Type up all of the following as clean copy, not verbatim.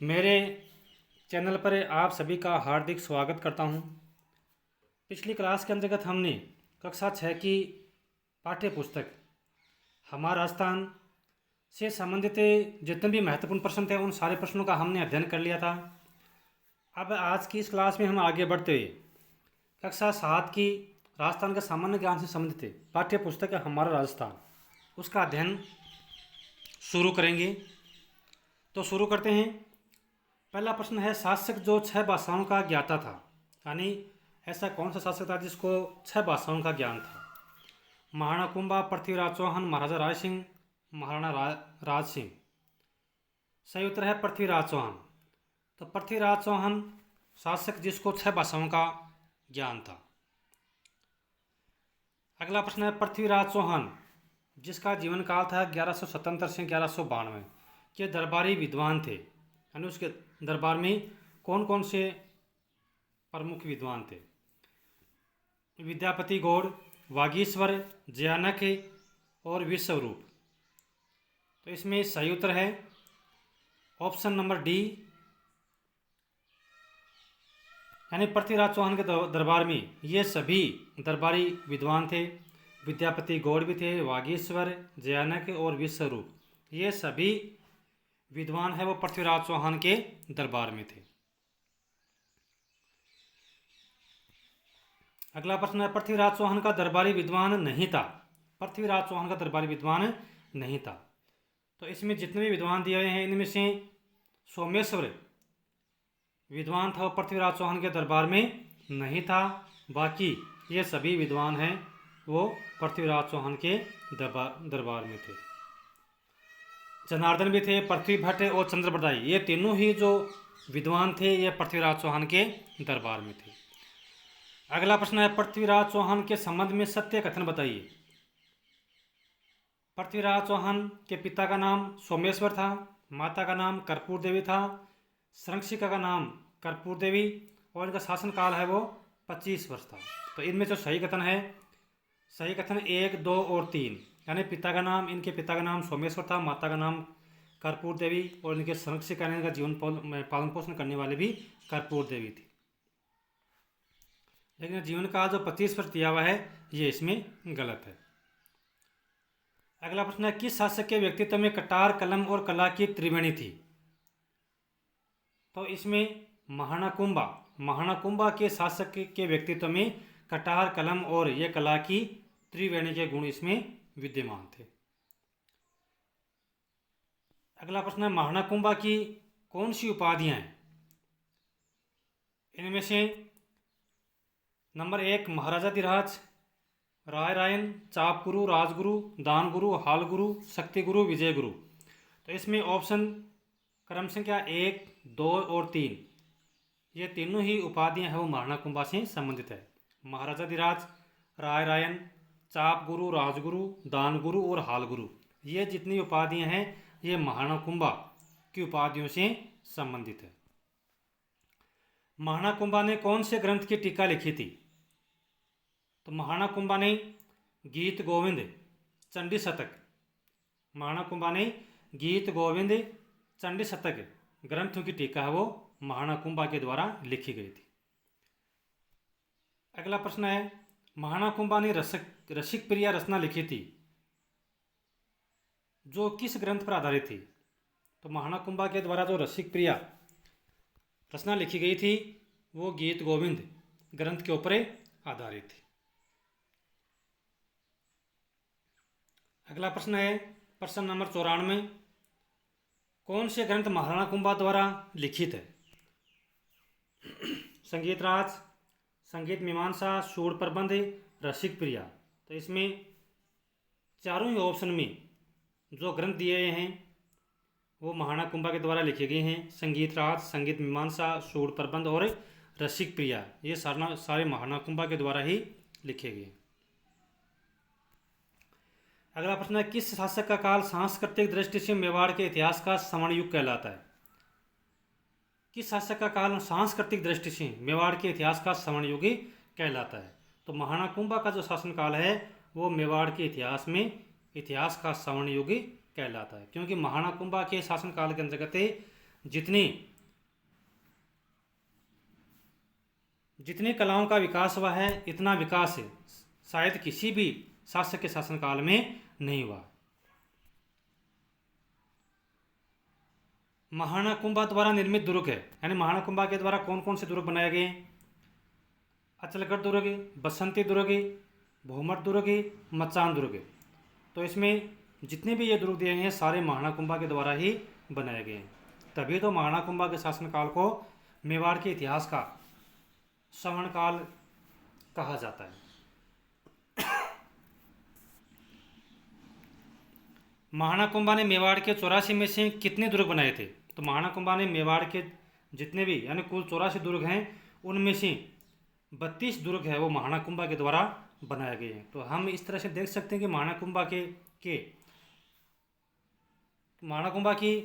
मेरे चैनल पर आप सभी का हार्दिक स्वागत करता हूं। पिछली क्लास के अंतर्गत हमने कक्षा 6 की पाठ्य पुस्तक हमारा राजस्थान से संबंधित जितने भी महत्वपूर्ण प्रश्न थे उन सारे प्रश्नों का हमने अध्ययन कर लिया था। अब आज की इस क्लास में हम आगे बढ़ते हुए कक्षा 7 की राजस्थान के सामान्य ज्ञान से संबंधित पाठ्य पुस्तक है हमारा राजस्थान, उसका अध्ययन शुरू करेंगे। तो शुरू करते हैं। पहला प्रश्न है, शासक जो 6 भाषाओं का ज्ञाता था, यानी ऐसा कौन सा शासक था जिसको 6 भाषाओं का ज्ञान था? महाराणा कुंभा, पृथ्वीराज चौहान, महाराजा राय सिंह, महाराणा राज सिंह। सही उत्तर है पृथ्वीराज चौहान। तो पृथ्वीराज चौहान शासक जिसको 6 भाषाओं का ज्ञान था। अगला प्रश्न है, पृथ्वीराज चौहान जिसका जीवन काल था 1177 से 1192 के दरबारी विद्वान थे, यानी उसके दरबार में कौन कौन से प्रमुख विद्वान थे? विद्यापति गौड़, वागीश्वर, जयानक और विश्वरूप। तो इसमें सही उत्तर है ऑप्शन नंबर डी, यानी पृथ्वीराज चौहान के दरबार में ये सभी दरबारी विद्वान थे। विद्यापति गौड़ भी थे, वागीश्वर, जयानक और विश्वरूप, ये सभी विद्वान है वो पृथ्वीराज चौहान के दरबार में थे। अगला प्रश्न है, पृथ्वीराज चौहान का दरबारी विद्वान नहीं था। पृथ्वीराज चौहान का दरबारी विद्वान नहीं था। तो इसमें जितने भी विद्वान दिए हुए हैं इनमें से सोमेश्वर विद्वान था, पृथ्वीराज चौहान के दरबार में नहीं था। बाकी ये सभी विद्वान हैं वो पृथ्वीराज चौहान के दरबार में थे। जनार्दन भी थे, पृथ्वी भट्ट और चंद्रप्रदायी, ये तीनों ही जो विद्वान थे ये पृथ्वीराज चौहान के दरबार में थे। अगला प्रश्न है, पृथ्वीराज चौहान के संबंध में सत्य कथन बताइए। पृथ्वीराज चौहान के पिता का नाम सोमेश्वर था, माता का नाम कर्पूर देवी था, संरक्षिका का नाम कर्पूर देवी और इनका शासन काल है वो 25 वर्ष था। तो इनमें जो सही कथन है, सही कथन 1, 2 और 3, यानी पिता का नाम, इनके पिता का नाम सोमेश्वर था, माता का नाम कर्पूर देवी और इनके संरक्षिका यानी इनका जीवन पालन पोषण करने वाले भी कर्पूर देवी थी। लेकिन जीवन काल जो 25 वर्ष दिया हुआ है ये इसमें गलत है। अगला प्रश्न है, किस शासक के व्यक्तित्व में कटार, कलम और कला की त्रिवेणी थी? तो इसमें महाराणा कुंभा के शासक के व्यक्तित्व में कटार, कलम और ये कला की त्रिवेणी के गुण इसमें विद्यमान थे। अगला प्रश्न है, महाराणा कुंभा की कौन सी उपाधियां हैं? इनमें से नंबर 1 महाराजाधिराज, राय रायन, चाप गुरु, राजगुरु, दान गुरु, हाल गुरु, शक्ति गुरु, विजय गुरु। तो इसमें ऑप्शन क्रम संख्या 1, 2 और 3, ये तीनों ही उपाधियां हैं वो महाराणा कुंभा से संबंधित है। महाराजाधिराज, राय रायन, चाप गुरु, राजगुरु, दान गुरु और हाल गुरु, ये जितनी उपाधियां हैं ये महाराणा कुंभा की उपाधियों से संबंधित है। महाराणा कुंभा ने कौन से ग्रंथ की टीका लिखी थी? तो महाराणा कुंभा ने गीत गोविंद, चंडी शतक, महाराणा कुंभा ने गीत गोविंद, चंडी शतक ग्रंथों की टीका है वो महाराणा कुंभा के द्वारा लिखी गई थी। अगला प्रश्न है, महाराणा कुंभा ने रसिक प्रिया रचना लिखी थी जो किस ग्रंथ पर आधारित थी? तो महाराणा कुंभा के द्वारा जो रसिक प्रिया रचना लिखी गई थी वो गीत गोविंद ग्रंथ के ऊपर आधारित थी। अगला प्रश्न है, प्रश्न नंबर 94, कौन से ग्रंथ महाराणा कुंभा द्वारा लिखित है? संगीत राज, संगीत मीमांसा, सूर प्रबंध, रसिक प्रिया। तो इसमें चारों ही ऑप्शन में जो ग्रंथ दिए गए हैं वो महाराणा कुंभा के द्वारा लिखे गए हैं। संगीत राज, संगीत मीमांसा, सूर प्रबंध और रसिक प्रिया, ये सारे महाराणा कुंभा के द्वारा ही लिखे गए। अगला प्रश्न है, किस शासक का काल सांस्कृतिक दृष्टि से मेवाड़ के इतिहास का स्वर्ण युग कहलाता है? किस शासक का काल सांस्कृतिक दृष्टि से मेवाड़ के इतिहास का स्वर्ण युग कहलाता है? तो महाराणा कुंभा का जो शासनकाल है वो मेवाड़ के इतिहास का स्वर्ण युग कहलाता है, क्योंकि महाराणा कुंभा के शासनकाल के अंतर्गत जितनी जितनी कलाओं का विकास हुआ है इतना विकास शायद किसी भी शासक के शासनकाल में नहीं हुआ। महाराणा कुंभा द्वारा निर्मित दुर्ग है, यानी महाराणा कुंभा के द्वारा कौन कौन से दुर्ग बनाए गए? अचलगढ़ दुर्ग, बसंती दुर्ग, भूमर दुर्ग, मचान दुर्ग। तो इसमें जितने भी ये दुर्ग दिए हैं सारे महाराणा कुंभा के द्वारा ही बनाए गए हैं। तभी तो महाराणा कुंभा के शासनकाल को मेवाड़ के इतिहास का स्वर्ण काल कहा जाता है। महाराणा कुंभा ने मेवाड़ के 84 में से कितने दुर्ग बनाए थे? तो महाराणा कुंभा ने मेवाड़ के जितने भी यानी कुल 84 दुर्ग हैं उनमें से 32 दुर्ग है वो महाराणा कुंभा के द्वारा बनाए गए हैं। तो हम इस तरह से देख सकते हैं कि महाराणा कुंभा महाराणा कुंभा की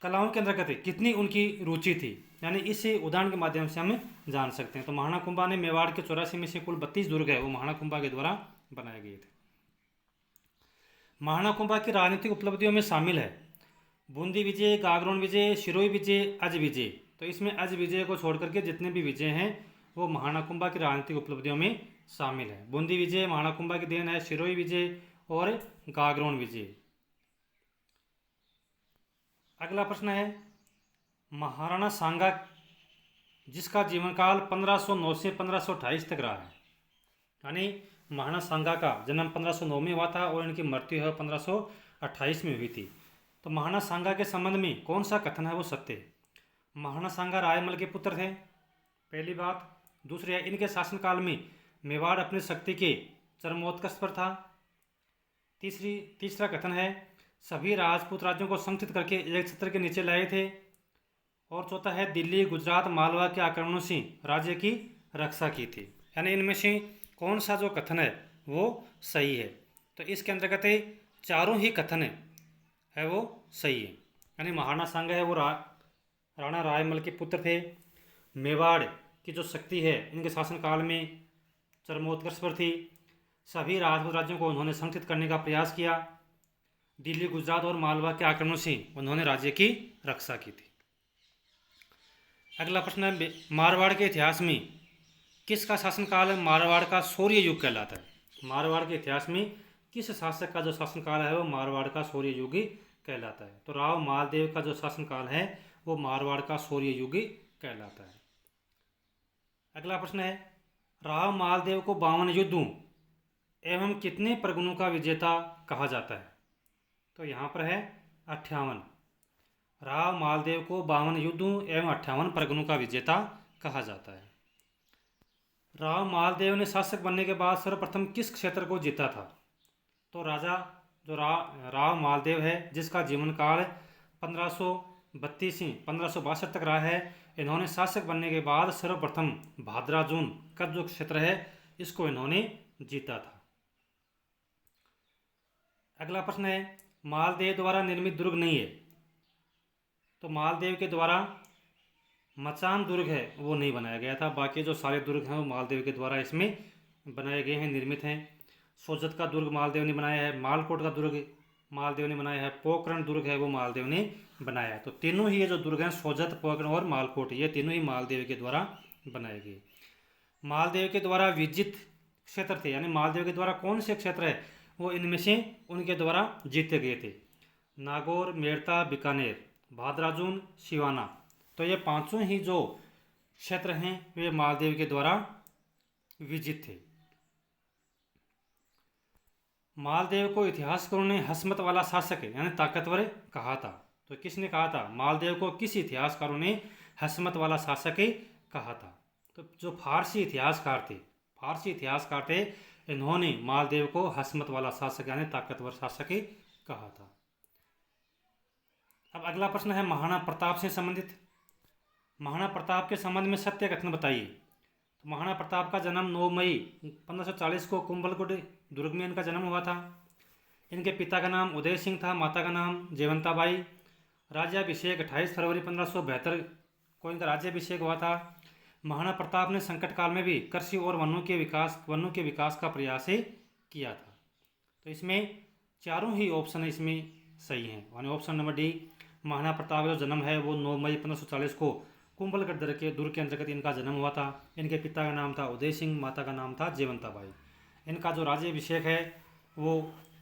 कलाओं के अंतर्गत कितनी उनकी रुचि थी, यानी इस उदाहरण के माध्यम से हम जान सकते हैं। तो महाराणा कुंभा ने मेवाड़ के 84 में से कुल 32 दुर्ग है वो महाराणा कुंभा के द्वारा बनाए गए थे। महाराणा कुंभा की राजनीतिक उपलब्धियों में शामिल है बूंदी विजय, गागरोन विजय, सिरोही विजय, अज विजय। तो इसमें अज विजय को छोड़ करके जितने भी विजय हैं वो महाराणा कुंभा की राजनीतिक उपलब्धियों में शामिल है। बूंदी विजय महाराणा कुंभा की देन है, सिरोही विजय और गागरोन विजय। अगला प्रश्न है महाराणा सांगा जिसका जीवन काल 1509 से 1528 तक रहा है, यानी महाराणा सांगा का जन्म 1509 में हुआ था और इनकी मृत्यु है 1528 में हुई थी। तो महाराणा सांगा के संबंध में कौन सा कथन है वो सत्य है? महाराणा सांगा रायमल के पुत्र थे, पहली बात। दूसरी है इनके शासनकाल में मेवाड़ अपनी शक्ति के चरमोत्कर्ष पर था। तीसरा कथन है सभी राजपूत राज्यों को संगठित करके एक छत्र के नीचे लाए थे। और चौथा है दिल्ली, गुजरात, मालवा के आक्रमणों से राज्य की रक्षा की थी। यानी इनमें से कौन सा जो कथन है वो सही है? तो इसके अंतर्गत चारों ही कथन है वो सही है। यानी महाराणा सांगा है वो राणा रायमल के पुत्र थे। मेवाड़ की जो शक्ति है इनके शासनकाल में चरमोत्कर्ष पर थी। सभी राजपूत राज्यों को उन्होंने संगठित करने का प्रयास किया। दिल्ली, गुजरात और मालवा के आक्रमणों से उन्होंने राज्य की रक्षा की थी। अगला प्रश्न है मारवाड़ के इतिहास में किसका शासनकाल मारवाड़ का शौर्य युग कहलाता है? मारवाड़ के इतिहास में किस शासक का जो शासनकाल है वो मारवाड़ का शौर्य युग कहलाता है? तो राव मालदेव का जो शासनकाल है वो मारवाड़ का शौर्य युग कहलाता है। अगला प्रश्न है राव मालदेव को 52 युद्धों एवं कितने प्रगुणों का विजेता कहा जाता है? तो यहाँ पर है 58। राव मालदेव को 52 युद्धों एवं 58 प्रगुणों का विजेता कहा जाता है। राव मालदेव ने शासक बनने के बाद सर्वप्रथम किस क्षेत्र को जीता था? तो राव मालदेव है जिसका जीवन काल 1532 से 1562 तक रहा है। इन्होंने शासक बनने के बाद सर्वप्रथम भाद्राजून का जो क्षेत्र है इसको इन्होंने जीता था। अगला प्रश्न है मालदेव द्वारा निर्मित दुर्ग नहीं है। तो मालदेव के द्वारा मचान दुर्ग है वो नहीं बनाया गया था। बाकी जो सारे दुर्ग हैं वो मालदेव के द्वारा इसमें बनाए गए हैं, निर्मित हैं। सोजत का दुर्ग मालदेव ने बनाया है, मालकोट का दुर्ग मालदेव ने बनाया है, पोखरण दुर्ग है वो मालदेव ने बनाया है। तो तीनों ही ये जो दुर्ग हैं सोजत, पोखरण और मालकोट ये तीनों ही मालदेव के द्वारा बनाए गए। मालदेव के द्वारा विजित क्षेत्र थे, यानी मालदेव के द्वारा कौन से क्षेत्र है वो इनमें से उनके द्वारा जीते गए थे? नागौर, मेड़ता, बीकानेर, भादराजून, सिवाना। तो ये पांचों ही जो क्षेत्र हैं वे मालदेव के द्वारा विजित थे। मालदेव को इतिहासकारों ने हस्मत वाला शासक यानी ताकतवर कहा था। तो किसने कहा था? मालदेव को किस इतिहासकारों ने हस्मत वाला शासक कहा था? तो जो फारसी इतिहासकार थे इन्होंने मालदेव को हस्मत वाला शासक यानी ताकतवर शासक कहा था। अब अगला प्रश्न है महाराणा प्रताप से संबंधित। महाराणा प्रताप के संबंध में सत्य कथन बताइए। तो महाराणा प्रताप का जन्म 9 मई 1540 को कुंभलगढ़ दुर्ग में इनका जन्म हुआ था। इनके पिता का नाम उदय सिंह था, माता का नाम जयवंताबाई। राज्याभिषेक 28 फरवरी 1572 को इनका राज्याभिषेक हुआ था। महाराणा प्रताप ने संकट काल में भी कृषि और वनों के विकास का प्रयास किया था। तो इसमें चारों ही ऑप्शन इसमें सही हैं, यानी option number D Maharana Pratap का जो जन्म है वो 9 मई 1540 को कुंभलगढ़ दुर्ग के अंतर्गत इनका जन्म हुआ था। इनके पिता का नाम था उदय सिंह, माता का नाम था जयवंताबाई। इनका जो राज्याभिषेक है वो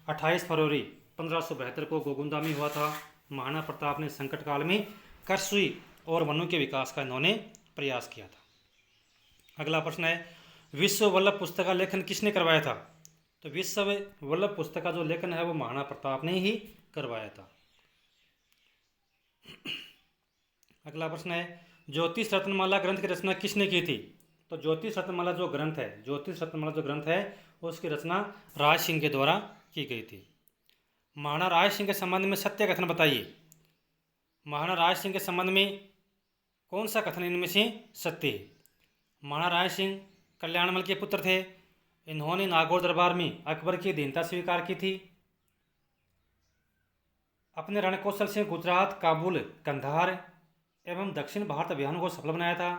28 फरवरी 1572 को गोगुंदा में हुआ था। महाराणा प्रताप ने संकट काल में कृषि और वनों के विकास का इन्होंने प्रयास किया था। अगला प्रश्न है, विश्व वल्लभ पुस्तक का लेखन किसने करवाया था? तो विश्व वल्लभ पुस्तक का जो लेखन है वो महाराणा प्रताप ने ही करवाया था। अगला प्रश्न है, ज्योतिष रत्नमाला ग्रंथ की रचना किसने की थी? तो ज्योतिष रत्नमाला जो ग्रंथ है उसकी रचना राज सिंह के द्वारा की गई थी। महाराणा राज सिंह के संबंध में सत्य कथन बताइए। महाराणा राज सिंह के संबंध में कौन सा कथन इनमें से सत्य है? महाराणा राज सिंह कल्याणमल के पुत्र थे। इन्होंने नागौर दरबार में अकबर की अधीनता स्वीकार की थी। अपने रणकौशल से गुजरात, काबुल, कंधार एवं दक्षिण भारत अभियान को सफल बनाया था।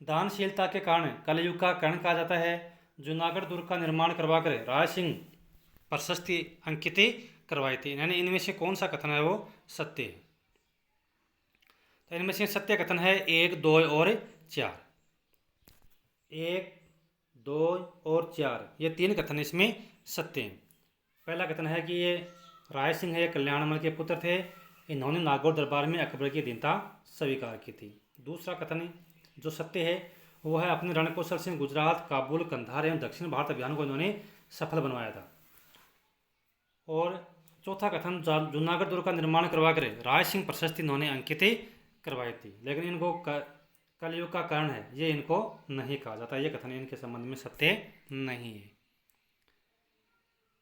दानशीलता के कारण कलयुग का कर्ण कहा जाता है। जूनागढ़ दुर्ग का निर्माण करवाकर राज सिंह प्रशस्ति अंकित करवाई थी। यानी इनमें से कौन सा कथन है वो सत्य है? तो इनमें से सत्य कथन है 1, 2 और 4। 1, 2 और 4 ये 3 कथन इसमें सत्य हैं। पहला कथन है कि ये राय सिंह है, कल्याणमल के पुत्र थे। इन्होंने नागौर दरबार में अकबर की अधीनता स्वीकार की थी। दूसरा कथन जो सत्य है वो है अपने रणकौशल से गुजरात, काबुल, कंधार एवं दक्षिण भारत अभियान को इन्होंने सफल बनवाया था। और चौथा कथन, जूनागढ़ दुर्ग का निर्माण करवाकर राय सिंह प्रशस्ति इन्होंने अंकित करवाई थी। लेकिन इनको कलयुग का कारण है ये इनको नहीं कहा जाता। ये कथन इनके संबंध में सत्य नहीं है।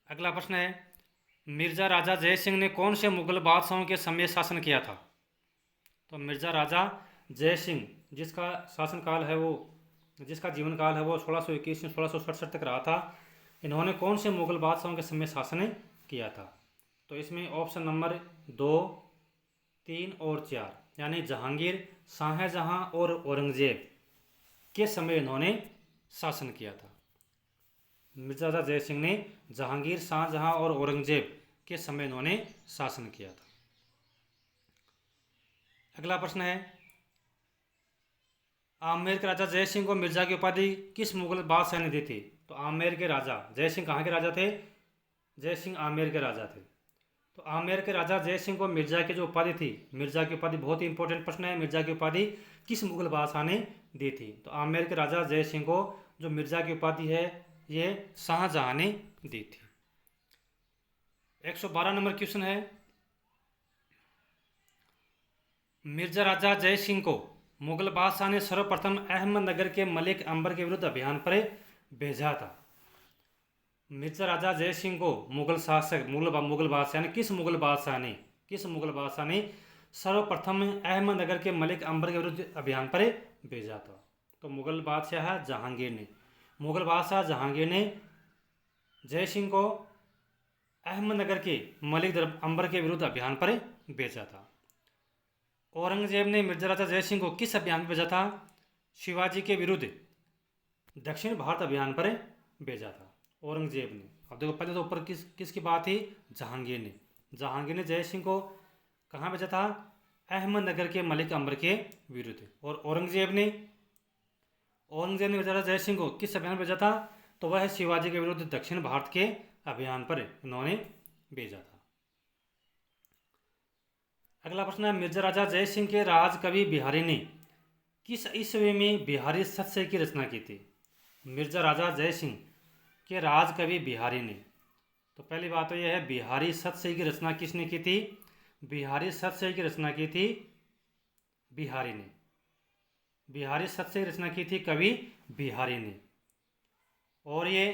अगला प्रश्न है, मिर्जा राजा जय सिंह ने कौन से मुगल बादशाहों के समय शासन किया था? तो मिर्जा राजा जय सिंह जिसका शासनकाल है वो जिसका जीवन काल है वो 1621 से 1667 तक रहा था। इन्होंने कौन से मुगल बादशाहों के समय शासन किया था? तो इसमें ऑप्शन नंबर 2, 3 और 4 यानी जहांगीर, शाहजहां और औरंगजेब के समय इन्होंने शासन किया था। मिर्जा राजा जय सिंह ने जहांगीर, शाहजहां और औरंगजेब के समय इन्होंने शासन किया था। अगला प्रश्न है, आमेर के राजा जय सिंह को मिर्जा की उपाधि किस मुगल बादशाह ने दी थी? तो आमेर के राजा जय सिंह कहाँ के राजा थे? जय सिंह आमेर के राजा थे। तो आमेर के राजा जय सिंह को मिर्जा की जो उपाधि थी, मिर्जा की उपाधि बहुत ही इंपॉर्टेंट प्रश्न है, मिर्जा की उपाधि किस मुगल बादशाह ने दी थी? तो आमेर के राजा जय सिंह को जो मिर्जा की उपाधि है ये शाहजहां ने दी थी। 112 नंबर क्वेश्चन है, मिर्जा राजा जय सिंह को मुगल बादशाह ने सर्वप्रथम अहमदनगर के मलिक अंबर के विरुद्ध अभियान पर भेजा था। मिर्जा राजा जय सिंह को मुगल बादशाह ने किस मुगल बादशाह ने सर्वप्रथम अहमदनगर के मलिक अंबर के विरुद्ध अभियान पर भेजा था? तो मुगल बादशाह जहांगीर ने। मुगल बादशाह जहांगीर ने जय सिंह को अहमदनगर के मलिक अंबर के विरुद्ध अभियान पर भेजा था। औरंगजेब ने मिर्जा राजा जय सिंह को किस अभियान पर भेजा था? शिवाजी के विरुद्ध दक्षिण भारत अभियान पर भेजा था औरंगजेब ने। अब देखो पहले तो ऊपर किसकी बात थी? जहांगीर ने जय सिंह को कहाँ भेजा था? अहमदनगर के मलिक अंबर के विरुद्ध। और औरंगजेब ने मिर्जा राजा जय सिंह को किस अभियान पर भेजा था? तो वह शिवाजी के विरुद्ध दक्षिण भारत के अभियान पर इन्होंने भेजा था। अगला प्रश्न है, मिर्जा राजा जय सिंह के राजकवि बिहारी ने किस ईस्वी में बिहारी सतसई की रचना की थी? मिर्जा राजा जय सिंह के राजकवि बिहारी ने। तो पहली बात तो यह है, बिहारी सतसई की रचना किसने की थी? बिहारी सतसई की रचना की थी बिहारी ने। बिहारी सतसई की रचना की थी कवि बिहारी ने। और ये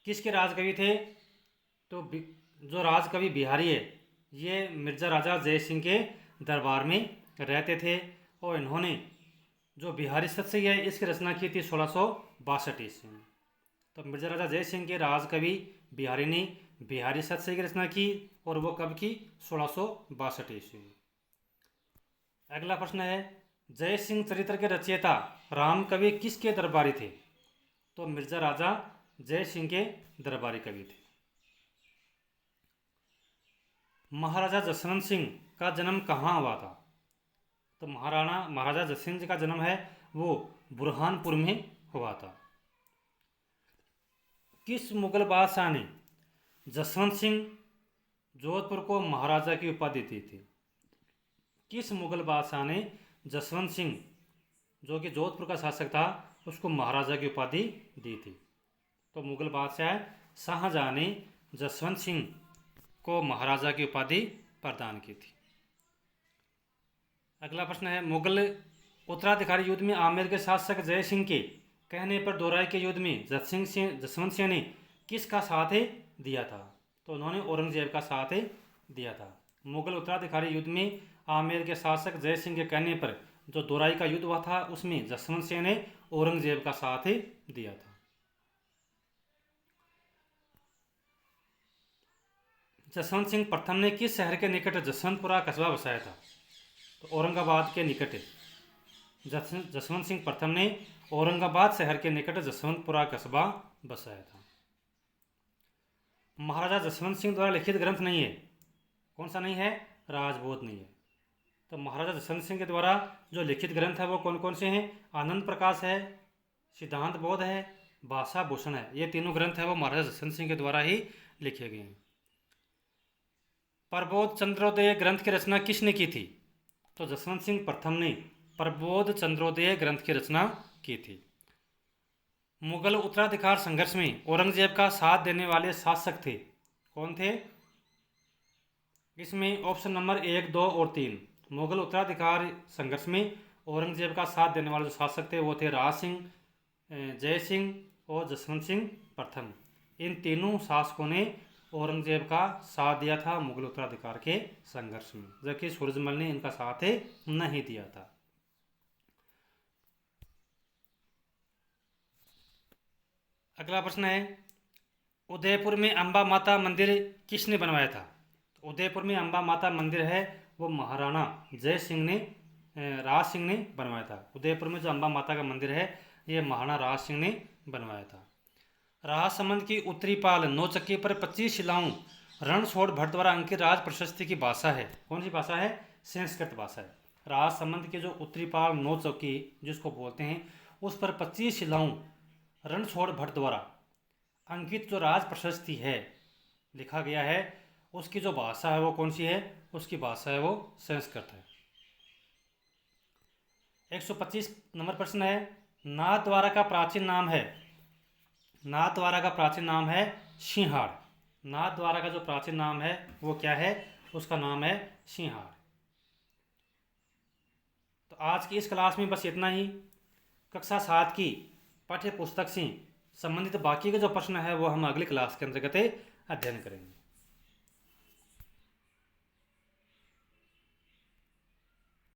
किसके राजकवि थे? तो जो राजकवि बिहारी है ये मिर्जा राजा जय सिंह के दरबार में रहते थे। और इन्होंने जो बिहारी सतसई है इसकी रचना की थी 1662 ईस्वी में। तो मिर्जा राजा जय सिंह के राजकवि बिहारी ने बिहारी सतसई की रचना की और वो कब की? 1662 ईस्वी में। अगला प्रश्न है, जय सिंह चरित्र के रचयिता राम कवि किसके दरबारी थे? तो मिर्जा राजा जय सिंह के दरबारी कवि थे। महाराजा जसवंत सिंह का जन्म कहाँ हुआ था? तो महाराजा जस सिंह जी का जन्म है वो बुरहानपुर में हुआ था। किस मुगल बादशाह ने जसवंत सिंह जोधपुर को महाराजा की उपाधि दी थी? किस मुगल बादशाह ने जसवंत सिंह जो कि जोधपुर का शासक था उसको महाराजा की उपाधि दी थी? तो मुगल बादशाह शाहजहां ने जसवंत सिंह को महाराजा की उपाधि प्रदान की थी। अगला प्रश्न है, मुगल उत्तराधिकारी युद्ध में आमेर के शासक जय सिंह के कहने पर दोराई के युद्ध में जसवंत सिंह ने किसका साथ दिया था? तो उन्होंने औरंगजेब का साथ दिया था। मुगल उत्तराधिकारी युद्ध में आमेर के शासक जय सिंह के कहने पर जो दोराई का युद्ध हुआ था उसमें जसवंत सिंह ने औरंगजेब का साथ दिया था। जसवंत सिंह प्रथम ने किस शहर के निकट जसवंतपुरा कस्बा बसाया था? तो औरंगाबाद के निकट जसवंत सिंह प्रथम ने औरंगाबाद शहर के निकट जसवंतपुरा कस्बा बसाया था। महाराजा जसवंत सिंह द्वारा लिखित ग्रंथ नहीं है, कौन सा नहीं है? राजबोध नहीं है। तो महाराजा जसवंत सिंह के द्वारा जो लिखित ग्रंथ है वो कौन कौन से हैं? आनंद प्रकाश है, सिद्धांत बोध है, भाषा भूषण है। ये तीनों ग्रंथ है वो महाराजा जसवंत सिंह के द्वारा ही लिखे गए हैं। प्रबोध चंद्रोदय ग्रंथ की रचना किसने की थी? तो जसवंत सिंह प्रथम ने प्रबोध चंद्रोदय ग्रंथ की रचना की थी। मुगल उत्तराधिकार संघर्ष में औरंगजेब का साथ देने वाले शासक थे, कौन थे? इसमें ऑप्शन नंबर 1, 2 और 3। मुगल उत्तराधिकार संघर्ष में औरंगजेब का साथ देने वाले जो शासक थे वो थे राज सिंह, जय सिंह और जसवंत सिंह प्रथम। इन तीनों शासकों ने औरंगजेब का साथ दिया था मुगल उत्तराधिकार के संघर्ष में, जबकि सूरजमल ने इनका साथ नहीं दिया था। अगला प्रश्न है, उदयपुर में अंबा माता मंदिर किसने बनवाया था? तो उदयपुर में अंबा माता मंदिर है वो महाराणा जय सिंह ने राज सिंह ने बनवाया था। उदयपुर में जो अंबा माता का मंदिर है ये महाराणा राज सिंह ने बनवाया था। राजसमंद की उत्तरी पाल नौचक्की पर 25 शिलाओं रणछोड़ भट्ट द्वारा अंकित राज प्रशस्ति की भाषा है, कौन सी भाषा है? संस्कृत भाषा है। राजसमंद के जो उत्तरी पाल नौचक्की जिसको बोलते हैं उस पर 25 शिलाओं रणछोड़ भट्ट द्वारा अंकित जो राज प्रशस्ति है लिखा गया है उसकी जो भाषा है वो कौन सी है? उसकी भाषा है वो संस्कृत है। 125 नंबर प्रश्न है, नाथद्वारा का प्राचीन नाम है, नाथद्वारा का प्राचीन नाम है सिंहाड़। नाथद्वारा का जो प्राचीन नाम है वो क्या है? उसका नाम है सिंहाड़। तो आज की इस क्लास में बस इतना ही। कक्षा 7 की पाठ्य पुस्तक से संबंधित बाकी के जो प्रश्न है वो हम अगली क्लास के अंतर्गत अध्ययन करेंगे।